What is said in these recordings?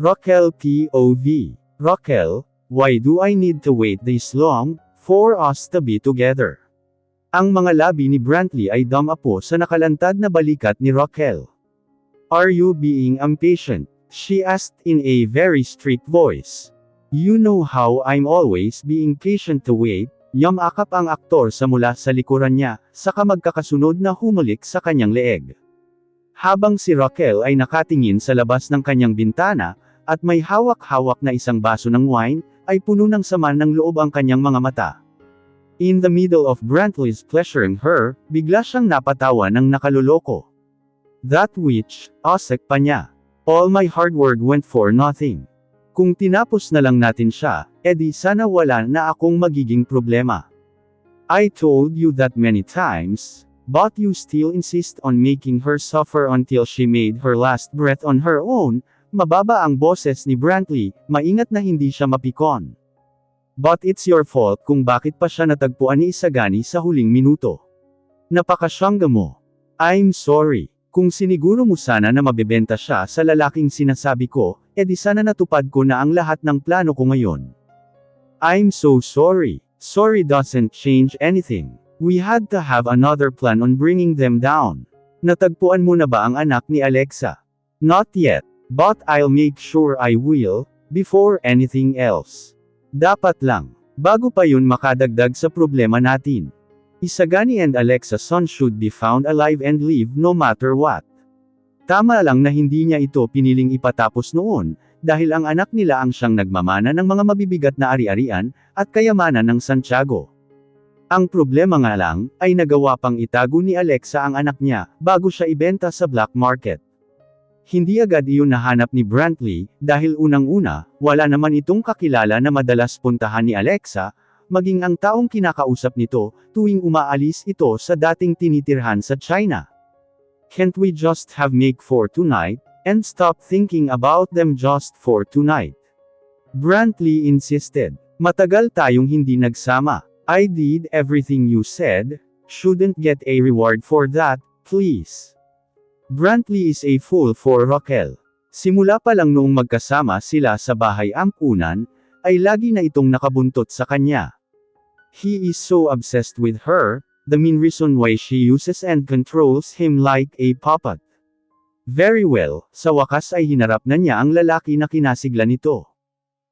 Raquel POV. Raquel, why do I need to wait this long, for us to be together? Ang mga labi ni Brantley ay dumapo sa nakalantad na balikat ni Raquel. Are you being impatient? She asked in a very strict voice. You know how I'm always being patient to wait, yumakap ang aktor sa mula sa likuran niya, saka magkakasunod na humulik sa kanyang leeg. Habang si Raquel ay nakatingin sa labas ng kanyang bintana, at may hawak-hawak na isang baso ng wine, ay puno ng sama ng loob ang kanyang mga mata. In the middle of Brantley's pleasuring her, bigla siyang napatawa ng nakaluloko. That witch, asek pa niya. All my hard work went for nothing. Kung tinapos na lang natin siya, edi sana wala na akong magiging problema. I told you that many times, but you still insist on making her suffer until she made her last breath on her own. Mababa ang boses ni Brantley, maingat na hindi siya mapikon. But it's your fault kung bakit pa siya natagpuan ni Isagani sa huling minuto. Napakasyangga mo. I'm sorry. Kung siniguro mo sana na mabebenta siya sa lalaking sinasabi ko, edi sana natupad ko na ang lahat ng plano ko ngayon. I'm so sorry. Sorry doesn't change anything. We had to have another plan on bringing them down. Natagpuan mo na ba ang anak ni Alexa? Not yet. But I'll make sure I will, before anything else. Dapat lang. Bago pa yun makadagdag sa problema natin. Isagani and Alexa's son should be found alive and live no matter what. Tama lang na hindi niya ito piniling ipatapos noon, dahil ang anak nila ang siyang nagmamana ng mga mabibigat na ari-arian, at kayamanan ng Santiago. Ang problema nga lang, ay nagawa pang itago ni Alexa ang anak niya, bago siya ibenta sa black market. Hindi agad iyon nahanap ni Brantley, dahil unang-una, wala naman itong kakilala na madalas puntahan ni Alexa, maging ang taong kinakausap nito, tuwing umaalis ito sa dating tinitirhan sa China. Can't we just have make for tonight, and stop thinking about them just for tonight? Brantley insisted. Matagal tayong hindi nagsama. I did everything you said, shouldn't get a reward for that, please. Brantley is a fool for Raquel. Simula pa lang noong magkasama sila sa bahay ampunan, ay lagi na itong nakabuntot sa kanya. He is so obsessed with her, the main reason why she uses and controls him like a puppet. Very well, sa wakas ay hinarap na niya ang lalaki na kinasigla nito.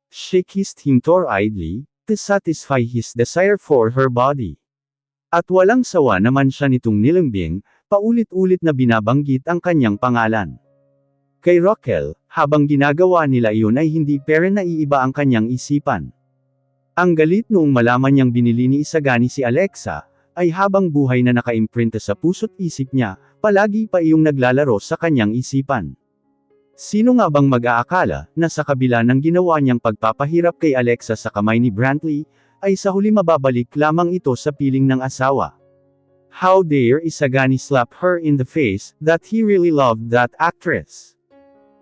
She kissed him torridly, to satisfy his desire for her body. At walang sawa naman siya nitong nilambing, paulit-ulit na binabanggit ang kanyang pangalan. Kay Raquel, habang ginagawa nila iyon ay hindi pero naiiba ang kanyang isipan. Ang galit noong malaman niyang binili ni Isagani si Alexa, ay habang buhay na nakaimprinta sa puso't isip niya, palagi pa iyong naglalaro sa kanyang isipan. Sino nga bang mag-aakala, na sa kabila ng ginawa niyang pagpapahirap kay Alexa sa kamay ni Brantley, ay sa huli mababalik lamang ito sa piling ng asawa. How dare Isagani slap her in the face, that he really loved that actress.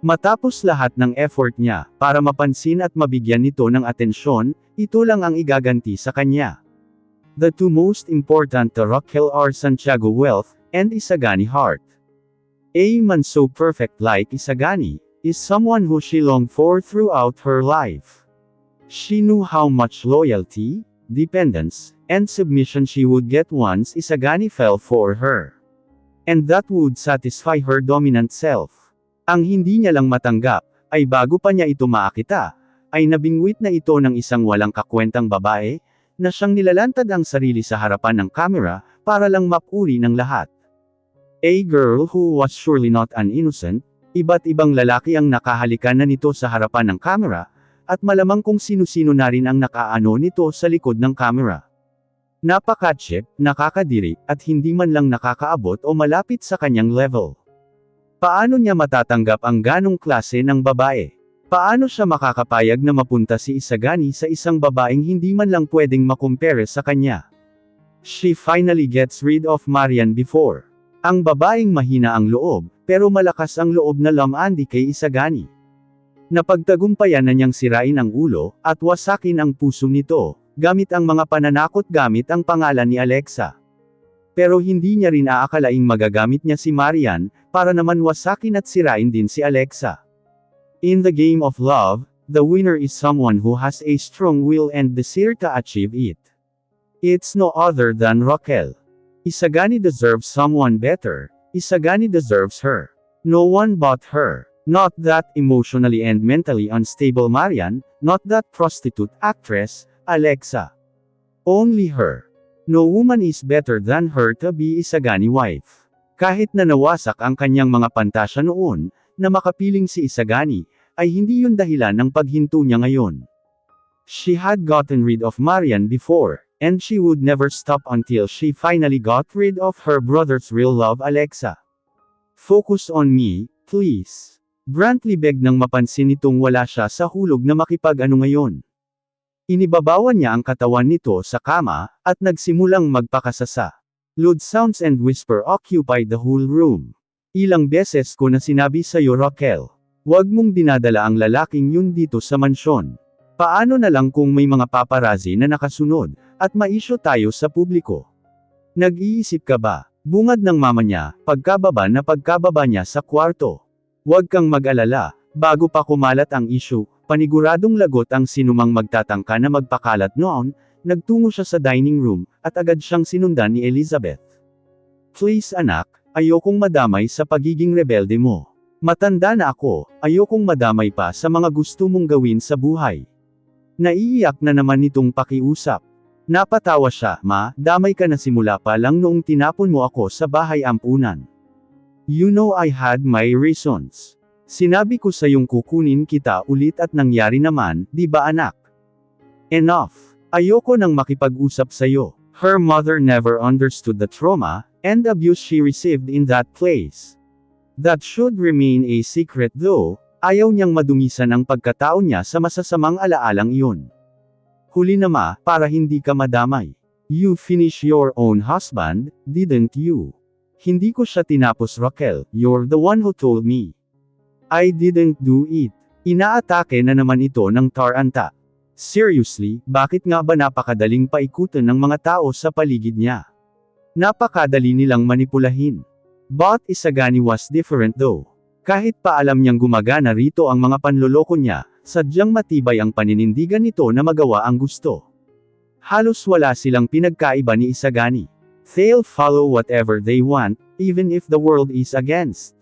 Matapos lahat ng effort niya, para mapansin at mabigyan nito ng atensyon, ito lang ang igaganti sa kanya. The two most important to Raquel are Santiago wealth, and Isagani heart. A man so perfect like Isagani, is someone who she longed for throughout her life. She knew how much loyalty, dependence, and submission she would get once Isagani fell for her. And that would satisfy her dominant self. Ang hindi niya lang matanggap, ay bago pa niya ito maakita, ay nabingwit na ito ng isang walang kakwentang babae, na siyang nilalantad ang sarili sa harapan ng kamera, para lang mapuri ng lahat. A girl who was surely not an innocent, iba't ibang lalaki ang nakahalikan na nito sa harapan ng kamera, at malamang kung sino-sino na rin ang nakaano nito sa likod ng kamera. Napaka-cheap, nakakadiri, at hindi man lang nakakaabot o malapit sa kanyang level. Paano niya matatanggap ang ganong klase ng babae? Paano siya makakapayag na mapunta si Isagani sa isang babaeng hindi man lang pwedeng makumpare sa kanya? She finally gets rid of Marian before. Ang babaeng mahina ang loob, pero malakas ang loob na lamandi kay Isagani. Napagtagumpayan na niyang sirain ang ulo, at wasakin ang puso nito, gamit ang mga pananakot gamit ang pangalan ni Alexa. Pero hindi niya rin aakalaing magagamit niya si Marian, para naman wasakin at sirain din si Alexa. In the game of love, the winner is someone who has a strong will and desire to achieve it. It's no other than Raquel. Isagani deserves someone better. Isagani deserves her. No one but her. Not that emotionally and mentally unstable Marian, not that prostitute actress, Alexa. Only her. No woman is better than her to be Isagani wife. Kahit na nawasak ang kanyang mga pantasya noon, na makapiling si Isagani, ay hindi yun dahilan ng paghinto niya ngayon. She had gotten rid of Marian before, and she would never stop until she finally got rid of her brother's real love Alexa. Focus on me, please. Brantley begged nang mapansin nitong wala siya sa hulog na makipag-ano ngayon. Inibabawan niya ang katawan nito sa kama, at nagsimulang magpakasasa. Loud sounds and whisper occupied the whole room. Ilang beses ko na sinabi sa'yo Raquel. Huwag mong dinadala ang lalaking yun dito sa mansyon. Paano na lang kung may mga paparazzi na nakasunod, at maisyo tayo sa publiko? Nag-iisip ka ba? Bungad ng mama niya, pagkababa niya sa kwarto. Huwag kang mag-alala, bago pa kumalat ang issue, paniguradong lagot ang sinumang magtatangka na magpakalat noon, nagtungo siya sa dining room, at agad siyang sinundan ni Elizabeth. Please anak, ayokong madamay sa pagiging rebelde mo. Matanda na ako, ayokong madamay pa sa mga gusto mong gawin sa buhay. Naiiyak na naman nitong pakiusap. Napatawa siya, ma, damay ka na simula pa lang noong tinapon mo ako sa bahay ampunan. You know I had my reasons. Sinabi ko sa iyong kukunin kita ulit at nangyari naman, di ba anak? Enough. Ayoko nang makipag-usap sa iyo. Her mother never understood the trauma and abuse she received in that place. That should remain a secret though, ayaw niyang madumisan ang pagkatao niya sa masasamang alaalang iyon. Huli na ma, para hindi ka madamay. You finish your own husband, didn't you? Hindi ko siya tinapos Raquel, you're the one who told me. I didn't do it. Inaatake na naman ito ng taranta. Seriously, bakit nga ba napakadaling paikutin ng mga tao sa paligid niya? Napakadali nilang manipulahin. But Isagani was different though. Kahit pa alam niyang gumagana rito ang mga panloloko niya, sadyang matibay ang paninindigan nito na magawa ang gusto. Halos wala silang pinagkaiba ni Isagani. They'll follow whatever they want, even if the world is against.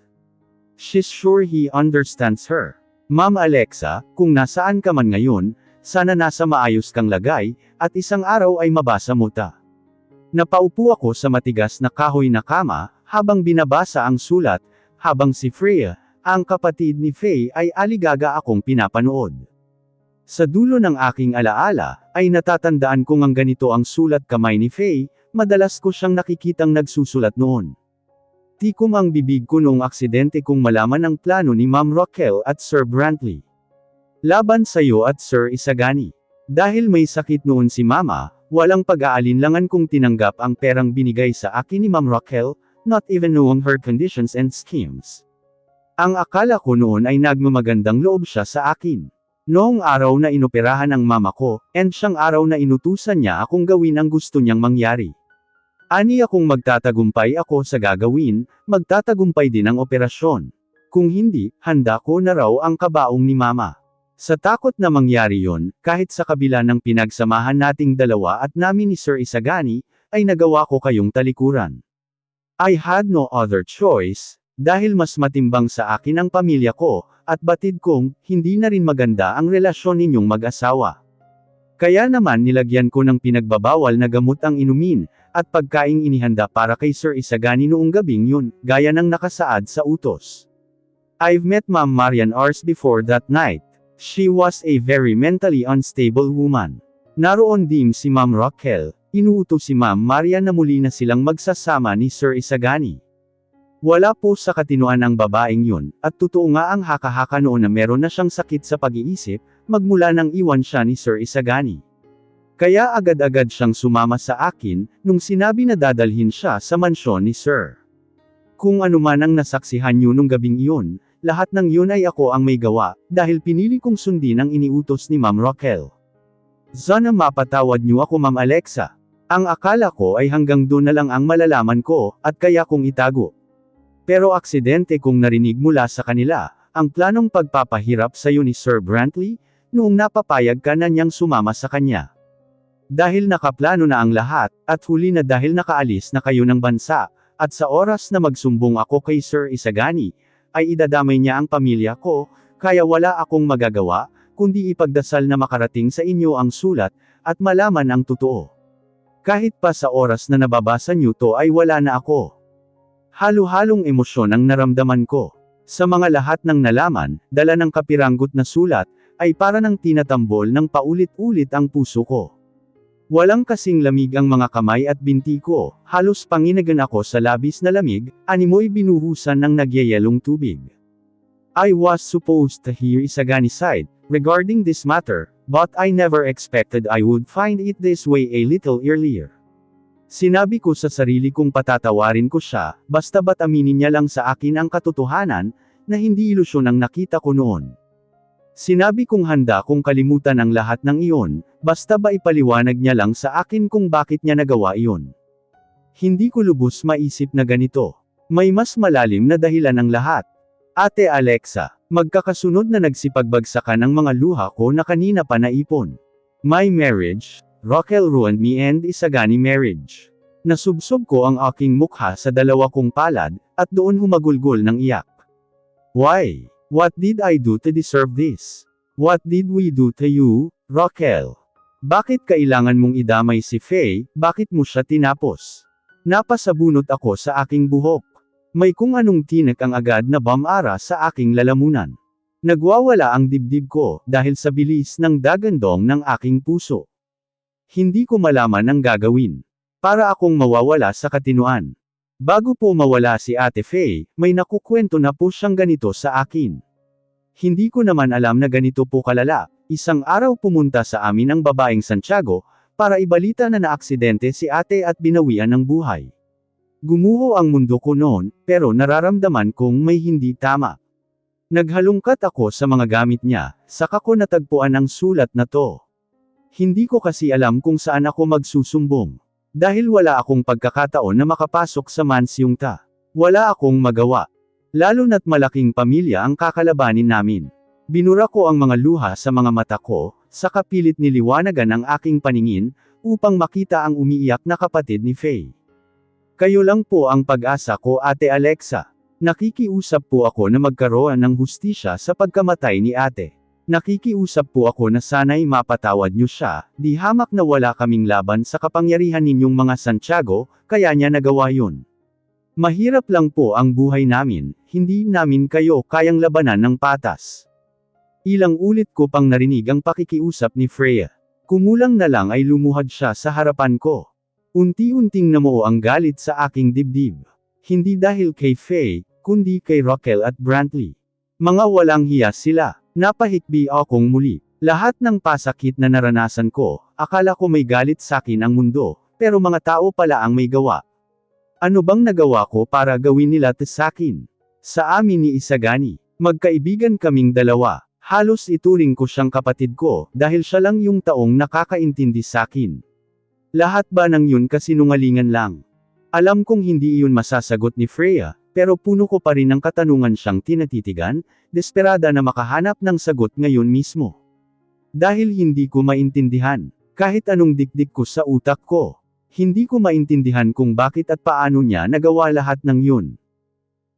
She's sure he understands her. Ma'am Alexa, kung nasaan ka man ngayon, sana nasa maayos kang lagay, at isang araw ay mabasa mo ta. Napaupo ako sa matigas na kahoy na kama, habang binabasa ang sulat, habang si Freya, ang kapatid ni Faye ay aligaga akong pinapanood. Sa dulo ng aking alaala, ay natatandaan kong ang ganito ang sulat kamay ni Faye, madalas ko siyang nakikitang nagsusulat noon. Tikom ang bibig ko noong aksidente kong malaman ang plano ni Ma'am Raquel at Sir Brantley. Laban sayo at Sir Isagani. Dahil may sakit noon si Mama, walang pag-aalinlangan kong tinanggap ang perang binigay sa akin ni Ma'am Raquel, not even knowing her conditions and schemes. Ang akala ko noon ay nagmamagandang loob siya sa akin. Noong araw na inoperahan ang mama ko, and siyang araw na inutusan niya akong gawin ang gusto niyang mangyari. Ani akong magtatagumpay ako sa gagawin, magtatagumpay din ang operasyon. Kung hindi, handa ko na raw ang kabaong ni mama. Sa takot na mangyari yon, kahit sa kabila ng pinagsamahan nating dalawa at namin ni Sir Isagani, ay nagawa ko kayong talikuran. I had no other choice, dahil mas matimbang sa akin ang pamilya ko, at batid kong, hindi na rin maganda ang relasyon ninyong mag-asawa. Kaya naman nilagyan ko ng pinagbabawal na gamot ang inumin, at pagkaing inihanda para kay Sir Isagani noong gabing yun, gaya ng nakasaad sa utos. I've met Ma'am Marian hours before that night. She was a very mentally unstable woman. Naroon din si Ma'am Raquel. Inuutos si Ma'am Marian na muli na silang magsasama ni Sir Isagani. Wala po sa katinoan ang babaeng yun, at totoo nga ang haka-haka noon na meron na siyang sakit sa pag-iisip, magmula nang iwan siya ni Sir Isagani. Kaya agad-agad siyang sumama sa akin, nung sinabi na dadalhin siya sa mansyon ni Sir. Kung ano man ang nasaksihan niyo nung gabing iyon, lahat ng yun ay ako ang may gawa, dahil pinili kong sundin ang iniutos ni Ma'am Raquel. Sana mapatawad niyo ako Ma'am Alexa. Ang akala ko ay hanggang doon na lang ang malalaman ko, at kaya kong itago. Pero aksidente kong narinig mula sa kanila, ang planong pagpapahirap sa'yo ni Sir Brantley, noong napapayag ka na niyang sumama sa kanya. Dahil nakaplano na ang lahat, at huli na dahil nakaalis na kayo ng bansa, at sa oras na magsumbong ako kay Sir Isagani, ay idadamay niya ang pamilya ko, kaya wala akong magagawa, kundi ipagdasal na makarating sa inyo ang sulat, at malaman ang totoo. Kahit pa sa oras na nababasa niyo to ay wala na ako. Halo-halong emosyon ang naramdaman ko. Sa mga lahat ng nalaman, dala ng kapiranggot na sulat, ay para ng tinatambol ng paulit-ulit ang puso ko. Walang kasing lamig ang mga kamay at binti ko, halos panginagan ako sa labis na lamig, animoy binuhusan ng nagyayelong tubig. I was supposed to hear Isagani's side, regarding this matter, but I never expected I would find it this way a little earlier. Sinabi ko sa sarili kong patatawarin ko siya, basta ba't aminin niya lang sa akin ang katotohanan, na hindi ilusyon ang nakita ko noon. Sinabi kong handa kong kalimutan ang lahat ng iyon, basta ba ipaliwanag niya lang sa akin kung bakit niya nagawa iyon. Hindi ko lubos maisip na ganito. May mas malalim na dahilan ang lahat. Ate Alexa, magkakasunod na nagsipagbagsakan ang mga luha ko na kanina pa naipon. My marriage, Rochelle ruined me and Isagani marriage. Nasubsob ko ang aking mukha sa dalawa kong palad, at doon humagulgol ng iyak. Why? What did I do to deserve this? What did we do to you, Rochelle? Bakit kailangan mong idamay si Faye, bakit mo siya tinapos? Napasabunot ako sa aking buhok. May kung anong tinik ang agad na bamara sa aking lalamunan. Nagwawala ang dibdib ko, dahil sa bilis ng dagandong ng aking puso. Hindi ko malaman ang gagawin. Para akong mawawala sa katinuan. Bago po mawala si Ate Faye, may nakukwento na po siyang ganito sa akin. Hindi ko naman alam na ganito po kalala. Isang araw pumunta sa amin ang babaeng Santiago, para ibalita na naaksidente si ate at binawian ng buhay. Gumuho ang mundo ko noon, pero nararamdaman kong may hindi tama. Naghalungkat ako sa mga gamit niya, saka ko natagpuan ang sulat na to. Hindi ko kasi alam kung saan ako magsusumbong. Dahil wala akong pagkakataon na makapasok sa mansyong ta. Wala akong magawa. Lalo na't malaking pamilya ang kakalabanin namin. Binura ko ang mga luha sa mga mata ko, saka pilit niliwanagan ang aking paningin, upang makita ang umiiyak na kapatid ni Faye. Kayo lang po ang pag-asa ko, Ate Alexa. Nakikiusap po ako na magkaroon ng hustisya sa pagkamatay ni ate. Nakikiusap po ako na sana'y mapatawad niyo siya, di hamak na wala kaming laban sa kapangyarihan ninyong mga Santiago, kaya niya nagawa yun. Mahirap lang po ang buhay namin, hindi namin kayo kayang labanan ng patas. Ilang ulit ko pang narinig ang pakikiusap ni Freya. Kumulang na lang ay lumuhad siya sa harapan ko. Unti-unting namuo ang galit sa aking dibdib. Hindi dahil kay Faye, kundi kay Rochelle at Brantley. Mga walang hiya sila. Napahikbi akong muli. Lahat ng pasakit na naranasan ko, akala ko may galit sa akin ang mundo, pero mga tao pala ang may gawa. Ano bang nagawa ko para gawin nila to sa akin? Sa amin ni Isagani, magkaibigan kaming dalawa. Halos ituring ko siyang kapatid ko, dahil siya lang yung taong nakakaintindi sa akin. Lahat ba ng yun kasinungalingan lang? Alam kong hindi iyon masasagot ni Freya, pero puno ko pa rin ng katanungan siyang tinatitigan, desperada na makahanap ng sagot ngayon mismo. Dahil hindi ko maintindihan, kahit anong dikdik ko sa utak ko. Hindi ko maintindihan kung bakit at paano niya nagawa lahat ng yun.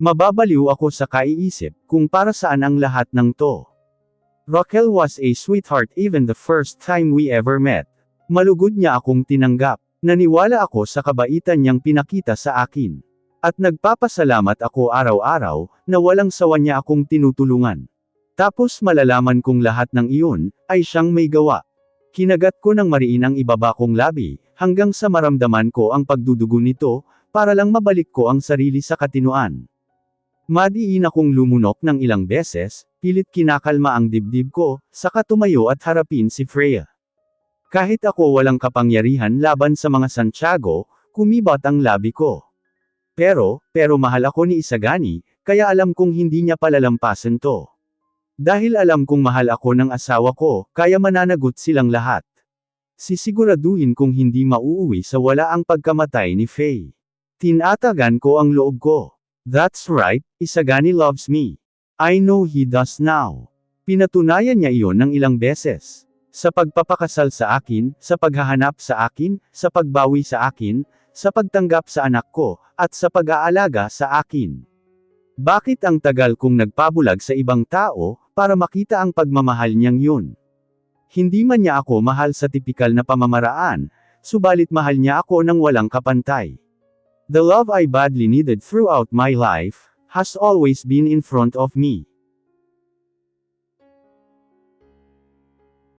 Mababaliw ako sa kaiisip, kung para saan ang lahat ng to. Rochelle was a sweetheart even the first time we ever met. Malugod niya akong tinanggap. Naniwala ako sa kabaitan niyang pinakita sa akin. At nagpapasalamat ako araw-araw, na walang sawa niya akong tinutulungan. Tapos malalaman kong lahat ng iyon, ay siyang may gawa. Kinagat ko ng mariin ang ibaba kong labi, hanggang sa maramdaman ko ang pagdudugo nito, para lang mabalik ko ang sarili sa katinuan. Madiin akong lumunok ng ilang beses, pilit kinakalma ang dibdib ko, saka tumayo at harapin si Freya. Kahit ako walang kapangyarihan laban sa mga Santiago, kumibat ang labi ko. Pero mahal ako ni Isagani, kaya alam kong hindi niya palalampasan to. Dahil alam kong mahal ako ng asawa ko, kaya mananagot silang lahat. Sisiguraduhin kong hindi mauuwi sa wala ang pagkamatay ni Faye. Tinatagan ko ang loob ko. That's right, Isagani loves me. I know he does now. Pinatunayan niya iyon ng ilang beses. Sa pagpapakasal sa akin, sa paghahanap sa akin, sa pagbawi sa akin, sa pagtanggap sa anak ko, at sa pag-aalaga sa akin. Bakit ang tagal kong nagpabulag sa ibang tao, para makita ang pagmamahal niyang yun? Hindi man niya ako mahal sa tipikal na pamamaraan, subalit mahal niya ako ng walang kapantay. The love I badly needed throughout my life, has always been in front of me.